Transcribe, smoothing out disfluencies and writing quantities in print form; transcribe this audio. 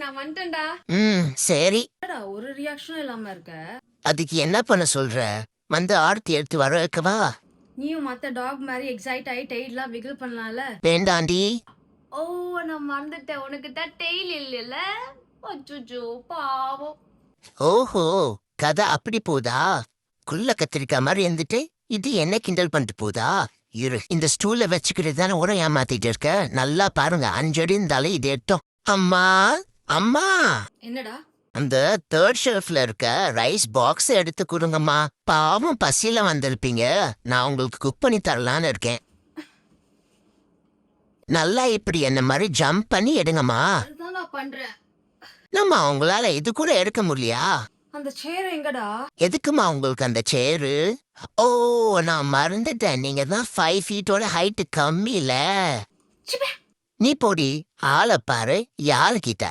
நான் வந்துட்டேன்டா. சரி. என்னடா ஒரு ரியாக்ஷனும் இல்லாம இருக்க? அதுக்கு என்ன பண்ண சொல்ற? வந்து ஆர்த்தி எடுத்து வர வைக்கவா? நீயும் மத்த டாக் மாதிரி எக்ஸைட் ஆகி டெய்லாம் விகில் பண்ணலாம்ல? வேண்டாண்டி. ஓ, நான் மறந்துட்டேன். உனக்கு தான் டெய்ல் இல்லைல்ல? அச்சச்சோ, பாவம். ஓஹோ, கதை அப்படி போதா? குள்ள கத்திரிக்காய் மாதிரி இருந்துட்டு இது என்ன கிண்டல் பண்ணிட்டு போதா? இரு, இந்த ஸ்டூல வச்சுக்கிட்டு தானே உரம் ஏமாத்திட்டு இருக்க. நல்லா பாருங்க, 5 அடி இருந்தாலே இது எட்டும். அம்மா, அம்மா, என்னடா? அந்த தேர்ட் ஷெல்ஃப்ல இருக்க ரைஸ் பாக்ஸ் எடுத்து கொடுங்கம்மா. பாவம் பசியில வந்திருப்பீங்க. நான் உங்களுக்கு குக் பண்ணி தரலான்னு இருக்கேன். நல்லா இப்படி என்ன மாதிரி ஜம்ப் பண்ணி எடுங்கம்மா. அதுதான் நான் பண்றேன். நம்ம உங்களால இது கூட எடுக்க முடியலையா? அந்த சேர் எங்கடா? எதுக்குமா உங்களுக்கு அந்த சேரு? ஓ, நான் மறந்துட்டேன். நீங்க தான் 5 ஃபீட்டோட ஹைட்டு கம்மி இல்ல. சிப்பே. நீ போடி, ஆளை பாரு, யாருக்கிட்ட